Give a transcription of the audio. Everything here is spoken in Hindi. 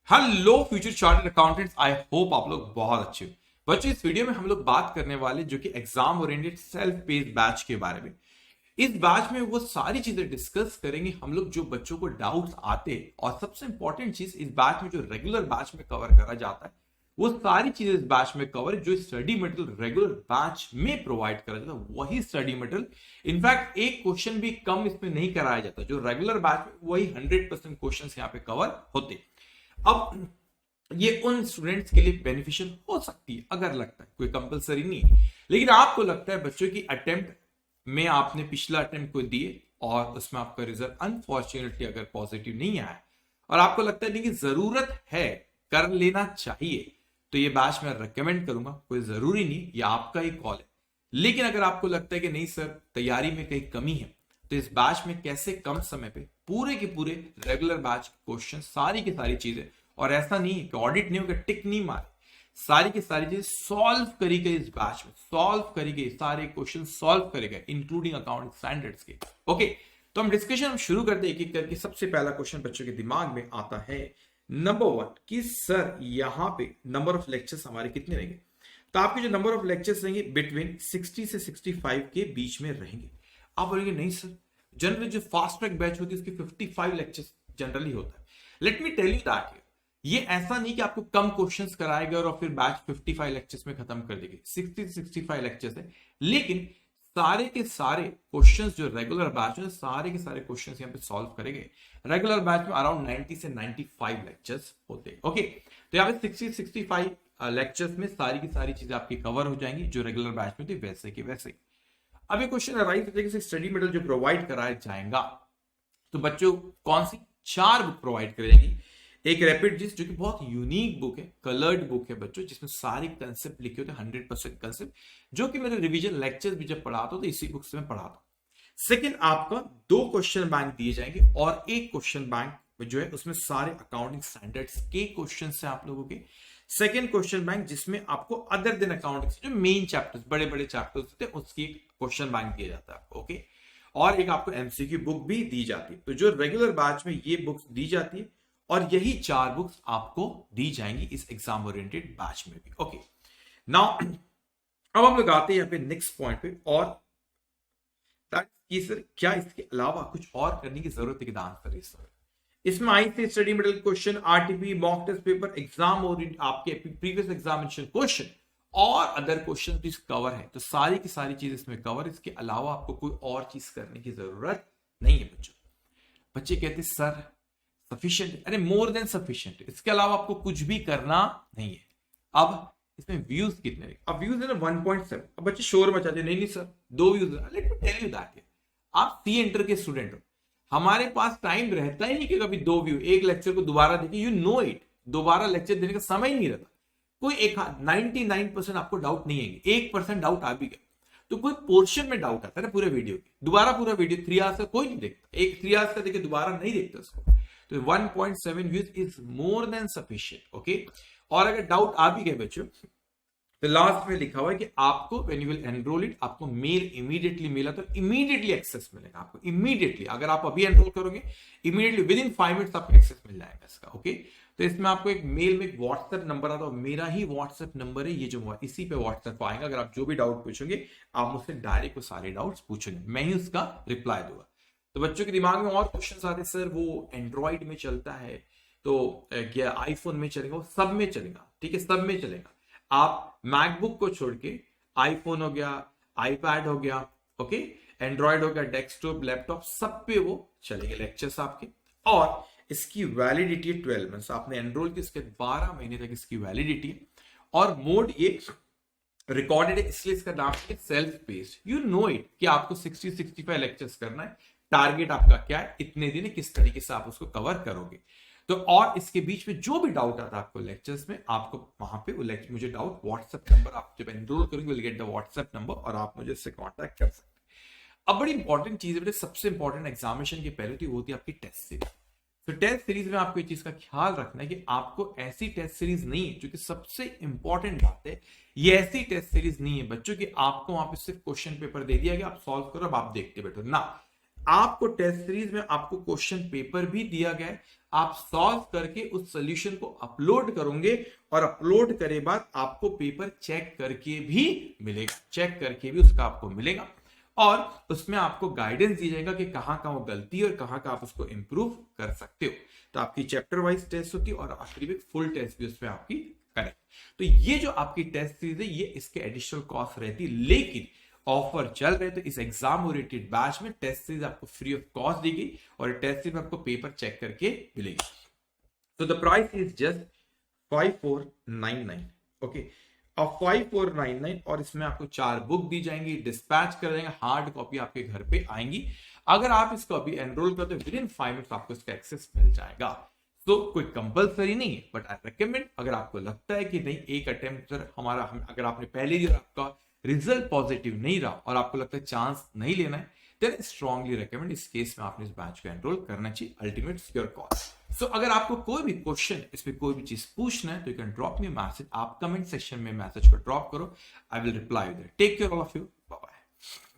Hello future chartered accountants, I hope आप लोग बहुत अच्छे हो। बच्चों, इस वीडियो में हम लोग बात करने वाले जो कि exam oriented self paced batch के बारे में। इस बैच में वो सारी चीजें डिस्कस करेंगे हम लोग जो बच्चों को डाउट्स आते हैं, और सबसे इंपॉर्टेंट चीज इस बैच में जो रेगुलर बैच में कवर करा जाता है वो सारी चीजें इस बैच में कवर जो स्टडी मटेरियल रेगुलर बैच में प्रोवाइड करा जाता है वही स्टडी मटेरियल। इनफैक्ट एक क्वेश्चन भी कम इसमें नहीं कराया जाता, जो रेगुलर बैच में वही 100% क्वेश्चन यहाँ पे कवर होते। अब ये उन स्टूडेंट्स के लिए बेनिफिशियल हो सकती है अगर लगता है, कोई कंपलसरी नहीं है। लेकिन आपको लगता है बच्चों की अटेम्प्ट में आपने पिछला अटेम्प्ट को दिए और उसमें आपका रिजल्ट अनफॉर्चुनेटली अगर पॉजिटिव नहीं आया और आपको लगता है नहीं कि जरूरत है, कर लेना चाहिए, तो ये बैच मैं रेकमेंड करूंगा। कोई जरूरी नहीं, ये आपका ही कॉल है। लेकिन अगर आपको लगता है कि नहीं सर तैयारी में कहीं कमी है, तो इस बैच में कैसे कम समय पे पूरे के पूरे रेगुलर बैच क्वेश्चन सारी की सारी चीजें, और ऐसा नहीं है कि ऑडिट नहीं होगा, टिक नहीं मारे, सारी की सारी चीजें सॉल्व करी गई इस बैच में, सॉल्व करी गई, सारे क्वेश्चन सॉल्व करे गए इंक्लूडिंग अकाउंटिंग स्टैंडर्ड्स के। ओके, तो हम डिस्कशन शुरू करते हैं एक एक करके। सबसे पहला क्वेश्चन बच्चों के दिमाग में आता है नंबर 1 कि सर यहाँ पे नंबर ऑफ लेक्चर्स हमारे कितने रहेंगे। तो आपके जो नंबर ऑफ लेक्चर्स रहेंगे बिटवीन 60 से 65 के बीच में रहेंगे। आप बोलेंगे नहीं सर, जनरली जो फास्ट ट्रैक बैच होती है उसकी 55 लेक्चर्स जनरली होता है। Let me tell you that ये ऐसा नहीं कि आपको कम क्वेश्चंस कराएगा और फिर बैच 55 लेक्चर्स में खत्म कर देगी। 60 से 65 लेक्चर्स है, लेकिन सारे के सारे क्वेश्चंस जो रेगुलर बैच में सारे के सारे क्वेश्चंस यहाँ पे सॉल्व करेंगे। रेगुलर बैच में अराउंड 90 से 95 लेक्चर्स होते हैं। ओके, तो यहाँ पे 60 65 लेक्चर्स में सारी की सारी चीजें आपकी कवर हो जाएंगी जो रेगुलर बैच में थी वैसे की वैसे। अब ये क्वेश्चन अराइज होता है कि स्टडी मटेरियल जो प्रोवाइड कराया जाएगा, तो बच्चों कौन सी 4 बुक प्रोवाइड करेंगी। एक रैपिड जिस्ट जो कि बहुत यूनिक बुक है, कलर्ड बुक है बच्चों, जिसमें सारे कंसेप्ट लिखे होते हैं, 100% कंसेप्ट, जो कि मेरे रिवीजन लेक्चर्स भी जब पढ़ाता हूं तो इसी बुक से मैं पढ़ाता हूं। सेकंड, आपका 2 क्वेश्चन बैंक दिए जाएंगे और एक क्वेश्चन बैंक जो है उसमें सारे अकाउंटिंग स्टैंडर्ड्स के क्वेश्चन है आप लोगों के। सेकंड क्वेश्चन बैंक जिसमें आपको अदर देन अकाउंटिंग जो मेन चैप्टर्स बड़े बड़े चैप्टर्स होते हैं उसकी क्वेश्चन बैंक दिया जाता है आपको। ओके, और एक आपको एमसीक्यू बुक भी दी जाती है। तो जो रेगुलर बैच में ये बुक्स दी जाती है और यही 4 बुक्स आपको दी जाएंगी इस एग्जाम ओरिएंटेड बैच में भी। ओके, नाउ अब हम लोग आते हैं यहाँ पे नेक्स्ट पॉइंट पे, और सर क्या इसके अलावा कुछ और करने की जरूरत है कि आंसर इस इसमें आई थी study material question, RTP, mock test paper, exam oriented आपके प्रीवियस एग्जामिनेशन क्वेश्चन और अदर क्वेश्चन भी कवर है। तो सारी की सारी चीज इसमें कवर, इसके अलावा आपको कोई और चीज करने की जरूरत नहीं है बच्चों। बच्चे कहते सर सफिशिएंट, अरे मोर देन सफिशिएंट, इसके अलावा आपको कुछ भी करना नहीं है। अब इसमें व्यूज कितने, अब व्यूज है ना 1.7। अब बच्चे शोर मचाते नहीं नहीं sir 2 views. Let me tell you that, आप सी इंटर के स्टूडेंट हो, हमारे पास टाइम रहता ही नहीं कि कभी 2 व्यू एक लेक्चर को दोबारा देखिए, यू नो इट, दोबारा लेक्चर देने का समय ही नहीं रहता। कोई एक 99% आपको डाउट नहीं आएंगे, 1% डाउट आ भी गया तो कोई पोर्शन में डाउट आता है ना पूरे वीडियो की, दोबारा पूरा वीडियो 3 आवर्स का कोई नहीं देखता, एक 3 आवर्स का देखे दोबारा नहीं देखता उसको। तो 1.7 views is more than sufficient. Okay, और अगर डाउट आ भी गए बच्चों तो लास्ट में लिखा हुआ है कि आपको when you will enrol it, आपको मेल इमीडिएटली मिला तो इमीडिएटली एक्सेस मिलेगा आपको इमीडिएटली। अगर आप अभी एनरोल करोगे इमीडिएटली विद इन 5 मिनट्स आपको एक्सेस मिल जाएगा इसका। ओके, तो इसमें आपको एक मेल में एक व्हाट्सएप नंबर आता है, मेरा ही व्हाट्सएप नंबर है ये जो इसी पे व्हाट्सएप आएगा। अगर आप जो भी डाउट पूछोगे आप मुझसे डायरेक्ट वो सारे डाउट्स पूछोगे, मैं ही उसका रिप्लाई दूंगा। तो बच्चों के दिमाग में और क्वेश्चन आते हैं सर वो एंड्रॉइड में चलता है तो क्या आईफोन में चलेगा, वो सब में चलेगा। ठीक है, सब में चलेगा। आप मैकबुक को छोड़ के आईफोन हो गया, आईपैड हो गया, ओके, एंड्रॉइड हो गया, डेस्कटॉप, लैपटॉप, सब पे वो चलेंगे लेक्चर्स आपके। और इसकी वैलिडिटी है 12 मंथ्स, आपने एनरोल की इसके 12 महीने तक इसकी वैलिडिटी है। और मोड ये रिकॉर्डेड है, इसलिए इसका नाम है self paced. You know it कि आपको 60 65 लेक्चर्स करना है, टारगेट आपका क्या है, इतने दिन किस तरीके से आप उसको कवर करोगे। तो और इसके बीच में जो भी डाउट आता है आपको लेक्चर्स में, आपको वहां पे वो लेक्चर मुझे डाउट व्हाट्सएप नंबर, आप जब एनरोल करेंगे will get the WhatsApp number और आप मुझे इससे कांटेक्ट कर सकते हैं। अब बड़ी इंपॉर्टेंट चीज है बेटे, सबसे इंपॉर्टेंट एग्जामिनेशन की पहले तो होती है आपकी टेस्ट सीरीज। तो टेस्ट सीरीज में आपको ये चीज का ख्याल रखना है कि आपको ऐसी टेस्ट सीरीज नहीं है, जो कि सबसे इंपॉर्टेंट बात है, ये ऐसी टेस्ट सीरीज नहीं है बच्चों की आपको वहां पे सिर्फ क्वेश्चन पेपर दे दिया गया आप सॉल्व करो अब आप देखते बैठो ना। आपको टेस्ट सीरीज में आपको क्वेश्चन पेपर भी दिया गया है, आप सॉल्व करके उस सॉल्यूशन को अपलोड करोगे और अपलोड करे बाद आपको पेपर चेक करके भी मिलेगा, चेक करके भी उसका आपको मिलेगा और उसमें आपको गाइडेंस दी जाएगा कि कहां कहां वो गलती है और कहां कहां आप उसको इंप्रूव कर सकते हो। तो आपकी चैप्टर वाइज टेस्ट होती है और आखिरी में फुल टेस्ट भी उसमें आपकी करें। तो ये जो आपकी टेस्ट सीरीज है ये इसके एडिशनल कॉस्ट रहती है, लेकिन ऑफर चल रहे तो इस एग्जाम ओरिएंटेड बैच में टेस्ट सीरीज आपको फ्री ऑफ कॉस्ट दी गई और टेस्ट सीरीज में आपको पेपर चेक करके मिलेगी। तो the price is just 5499। Okay, और 5499 और इसमें आपको 4 बुक दी जाएंगी, डिस्पैच कर देंगे, हार्ड कॉपी आपके घर पे आएंगी। अगर आप इसको अभी एनरोल करते हो विद इन 5 मिनट्स आपको इसका एक्सेस मिल जाएगा। तो कोई कंपलसरी नहीं है, बट आई रेकमेंड अगर आपको लगता है कि नहीं एक अटेम्प्ट हमारा अगर आपने पहले दिया आपका रिजल्ट पॉजिटिव नहीं रहा और आपको लगता है चांस नहीं लेना है, देन स्ट्रांगली रेकमेंड इस केस में आपने इस बैच को एनरोल करना चाहिए। Ultimate your call. सो अगर आपको कोई भी क्वेश्चन इसमें कोई भी चीज पूछना है तो you can drop me message, आप कमेंट सेक्शन में मैसेज को ड्रॉप करो, I will reply there. Take care all of you, bye bye.